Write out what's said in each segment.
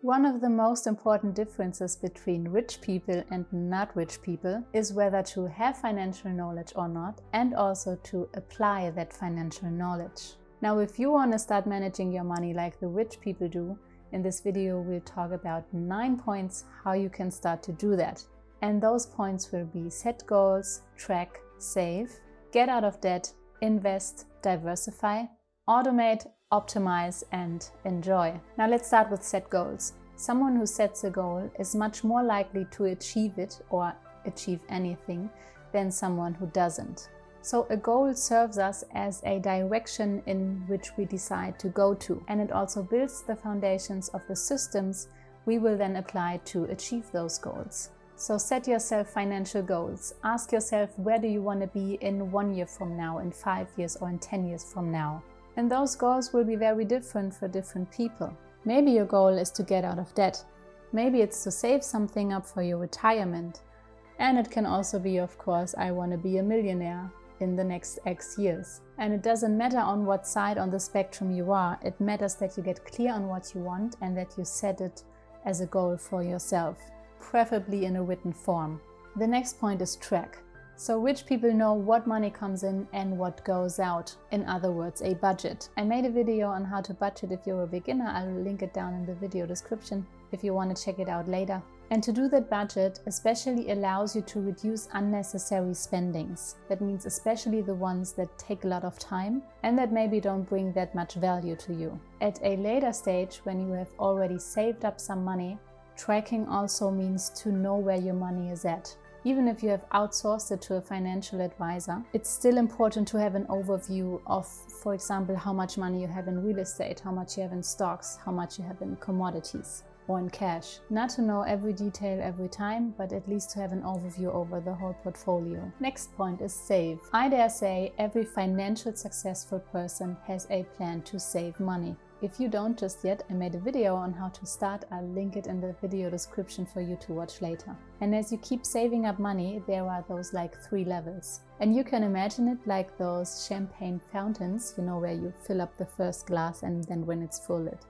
One of the most important differences between rich people and not rich people is whether to have financial knowledge or not, and also to apply that financial knowledge. Now, if you want to start managing your money like the rich people do, in this video we'll talk about 9 points how you can start to do that. And those points will be: set goals, track, save, get out of debt, invest, diversify, automate, optimize, and enjoy. Now let's start with set goals. Someone who sets a goal is much more likely to achieve it or achieve anything than someone who doesn't. So a goal serves us as a direction in which we decide to go to, and it also builds the foundations of the systems we will then apply to achieve those goals. So set yourself financial goals. Ask yourself, where do you want to be in 1 year from now, in 5 years, or in 10 years from now? And those goals will be very different for different people. Maybe your goal is to get out of debt. Maybe it's to save something up for your retirement. And it can also be, of course, I want to be a millionaire in the next X years. And it doesn't matter on what side on the spectrum you are. It matters that you get clear on what you want and that you set it as a goal for yourself, preferably in a written form. The next point is track. So rich people know what money comes in and what goes out. In other words, a budget. I made a video on how to budget if you're a beginner. I'll link it down in the video description if you want to check it out later. And to do that budget especially allows you to reduce unnecessary spendings. That means especially the ones that take a lot of time and that maybe don't bring that much value to you. At a later stage, when you have already saved up some money, tracking also means to know where your money is at. Even if you have outsourced it to a financial advisor, it's still important to have an overview of, for example, how much money you have in real estate, how much you have in stocks, how much you have in commodities or in cash. Not to know every detail every time, but at least to have an overview over the whole portfolio. Next point is save. I dare say every financially successful person has a plan to save money. If you don't just yet, I made a video on how to start. I'll link it in the video description for you to watch later. And as you keep saving up money, there are those like 3 levels. And you can imagine it like those champagne fountains, you know, where you fill up the first glass and then when it's full it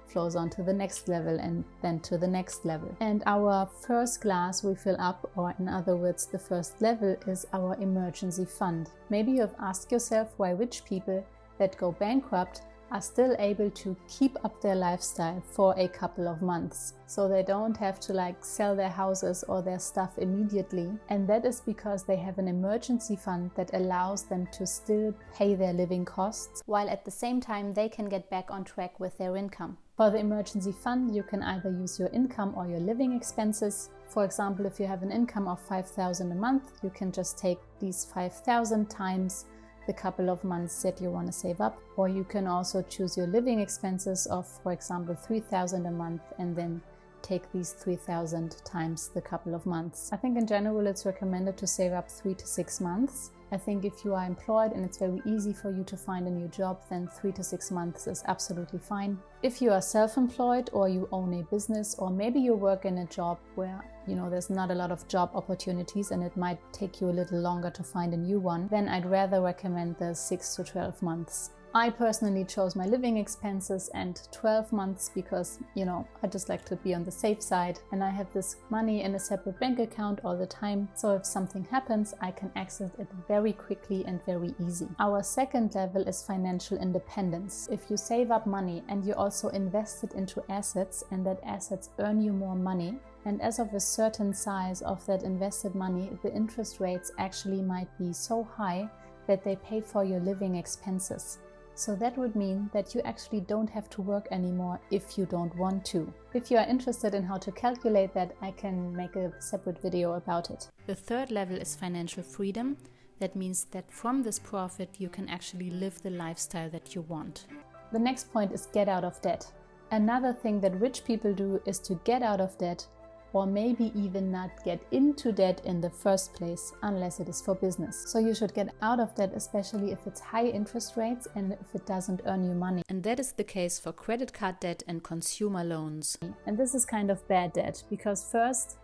flows on to the next level and then to the next level. And our first glass we fill up, or in other words, the first level is our emergency fund. Maybe you have asked yourself why rich people that go bankrupt are still able to keep up their lifestyle for a couple of months. So they don't have to sell their houses or their stuff immediately. And that is because they have an emergency fund that allows them to still pay their living costs, while at the same time they can get back on track with their income. For the emergency fund, you can either use your income or your living expenses. For example, if you have an income of 5,000 a month, you can just take these 5,000 times the couple of months that you want to save up. Or you can also choose your living expenses of, for example, 3,000 a month and then take these 3,000 times the couple of months. I think in general it's recommended to save up 3 to 6 months. I think if you are employed and it's very easy for you to find a new job, then 3 to 6 months is absolutely fine. If you are self-employed or you own a business, or maybe you work in a job where there's not a lot of job opportunities and it might take you a little longer to find a new one, then I'd rather recommend the 6 to 12 months. I personally chose my living expenses and 12 months because, I just like to be on the safe side, and I have this money in a separate bank account all the time. So if something happens, I can access it very quickly and very easy. Our second level is financial independence. If you save up money and you also invest it into assets and that assets earn you more money, and as of a certain size of that invested money, the interest rates actually might be so high that they pay for your living expenses. So that would mean that you actually don't have to work anymore if you don't want to. If you are interested in how to calculate that, I can make a separate video about it. The third level is financial freedom. That means that from this profit you can actually live the lifestyle that you want. The next point is get out of debt. Another thing that rich people do is to get out of debt, or maybe even not get into debt in the first place unless it is for business. So you should get out of debt, especially if it's high interest rates and if it doesn't earn you money. And that is the case for credit card debt and consumer loans. And this is kind of bad debt because first,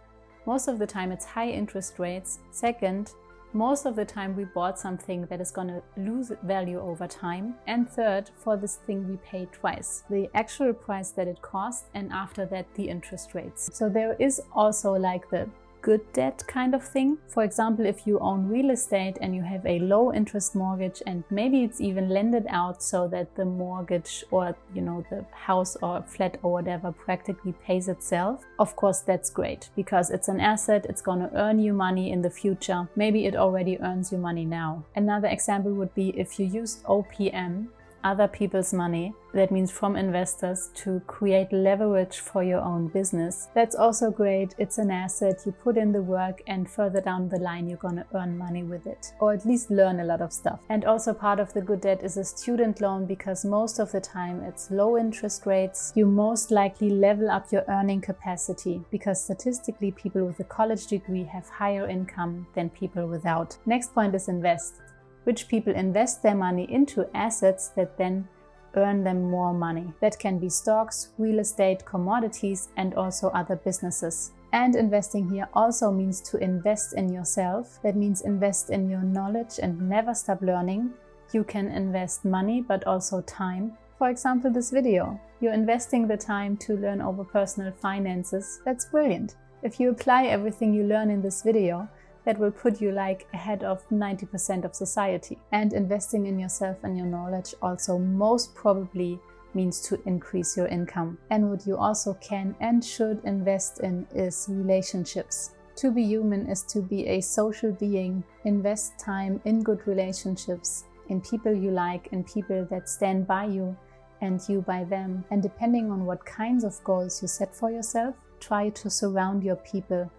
most of the time it's high interest rates. Second, most of the time we bought something that is going to lose value over time. And third, for this thing we pay twice: the actual price that it cost, and after that the interest rates. So there is also like the good debt kind of thing. For example, if you own real estate and you have a low interest mortgage, and maybe it's even lended out so that the mortgage, or the house or flat or whatever, practically pays itself. Of course, that's great because it's an asset, it's going to earn you money in the future. Maybe it already earns you money now. Another example would be if you used OPM, other people's money, that means from investors, to create leverage for your own business. That's also great. It's an asset, you put in the work, and further down the line you're going to earn money with it, or at least learn a lot of stuff. And also part of the good debt is a student loan, because most of the time it's low interest rates. You most likely level up your earning capacity, because statistically people with a college degree have higher income than people without. Next point is invest. Rich people invest their money into assets that then earn them more money. That can be stocks, real estate, commodities, and also other businesses. And investing here also means to invest in yourself. That means invest in your knowledge and never stop learning. You can invest money, but also time. For example, this video. You're investing the time to learn over personal finances. That's brilliant. If you apply everything you learn in this video, that will put you like ahead of 90% of society. And investing in yourself and your knowledge also most probably means to increase your income. And what you also can and should invest in is relationships. To be human is to be a social being. Invest time in good relationships, in people you like, in people that stand by you and you by them. And depending on what kinds of goals you set for yourself, try to surround your people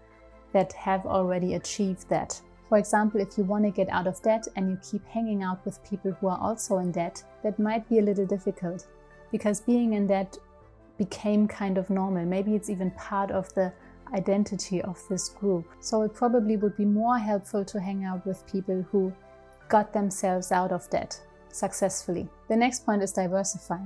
that have already achieved that. For example, if you want to get out of debt and you keep hanging out with people who are also in debt, that might be a little difficult, because being in debt became kind of normal. Maybe it's even part of the identity of this group. So it probably would be more helpful to hang out with people who got themselves out of debt successfully. The next point is diversify.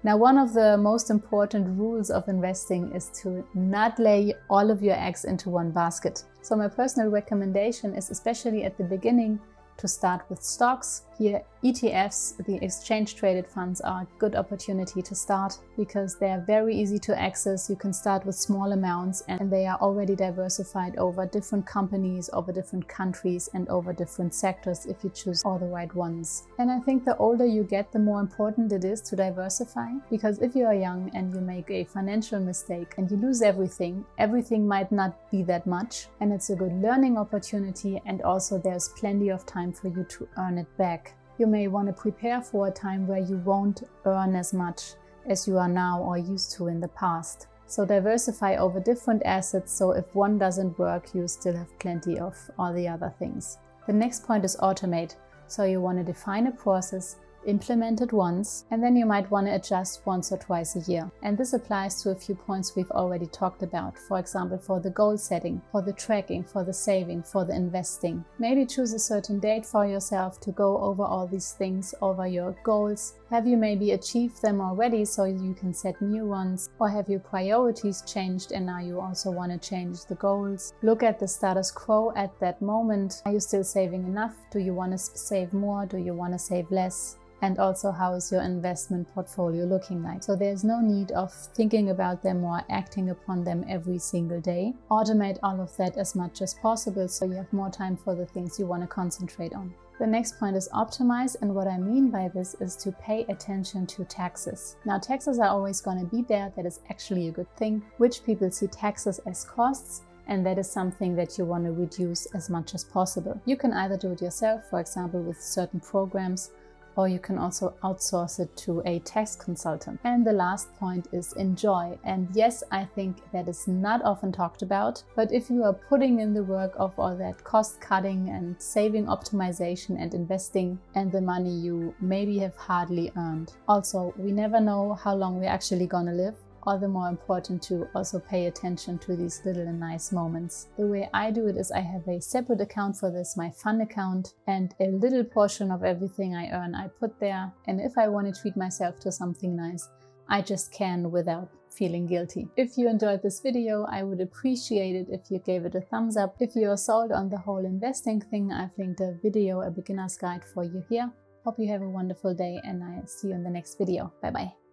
Now, one of the most important rules of investing is to not lay all of your eggs into one basket. So my personal recommendation is, especially at the beginning, to start with stocks. Here, ETFs, the exchange traded funds, are a good opportunity to start because they are very easy to access. You can start with small amounts and they are already diversified over different companies, over different countries, and over different sectors if you choose all the right ones. And I think the older you get, the more important it is to diversify, because if you are young and you make a financial mistake and you lose everything might not be that much, and it's a good learning opportunity, and also there's plenty of time for you to earn it back. You may want to prepare for a time where you won't earn as much as you are now or used to in the past. So diversify over different assets, so if one doesn't work, you still have plenty of all the other things. The next point is automate. So you want to define a process, implement it once, and then you might want to adjust once or twice a year. And this applies to a few points we've already talked about. For example, for the goal setting, for the tracking, for the saving, for the investing. Maybe choose a certain date for yourself to go over all these things, over your goals. Have you maybe achieved them already so you can set new ones? Or have your priorities changed and now you also want to change the goals? Look at the status quo at that moment. Are you still saving enough? Do you want to save more? Do you want to save less? And also, how is your investment portfolio looking like? So there's no need of thinking about them or acting upon them every single day. Automate all of that as much as possible so you have more time for the things you want to concentrate on. The next point is optimize, and what I mean by this is to pay attention to taxes. Now, taxes are always going to be there. That is actually a good thing. Rich people see taxes as costs, and that is something that you want to reduce as much as possible. You can either do it yourself, for example, with certain programs, or you can also outsource it to a tax consultant. And the last point is enjoy. And yes, I think that is not often talked about, but if you are putting in the work of all that cost cutting and saving optimization and investing and the money you maybe have hardly earned. Also, we never know how long we're actually gonna live. All the more important to also pay attention to these little and nice moments. The way I do it is I have a separate account for this, my fun account, and a little portion of everything I earn I put there. And if I want to treat myself to something nice, I just can without feeling guilty. If you enjoyed this video, I would appreciate it if you gave it a thumbs up. If you're sold on the whole investing thing, I've linked a video, a beginner's guide for you here. Hope you have a wonderful day, and I'll see you in the next video. Bye bye.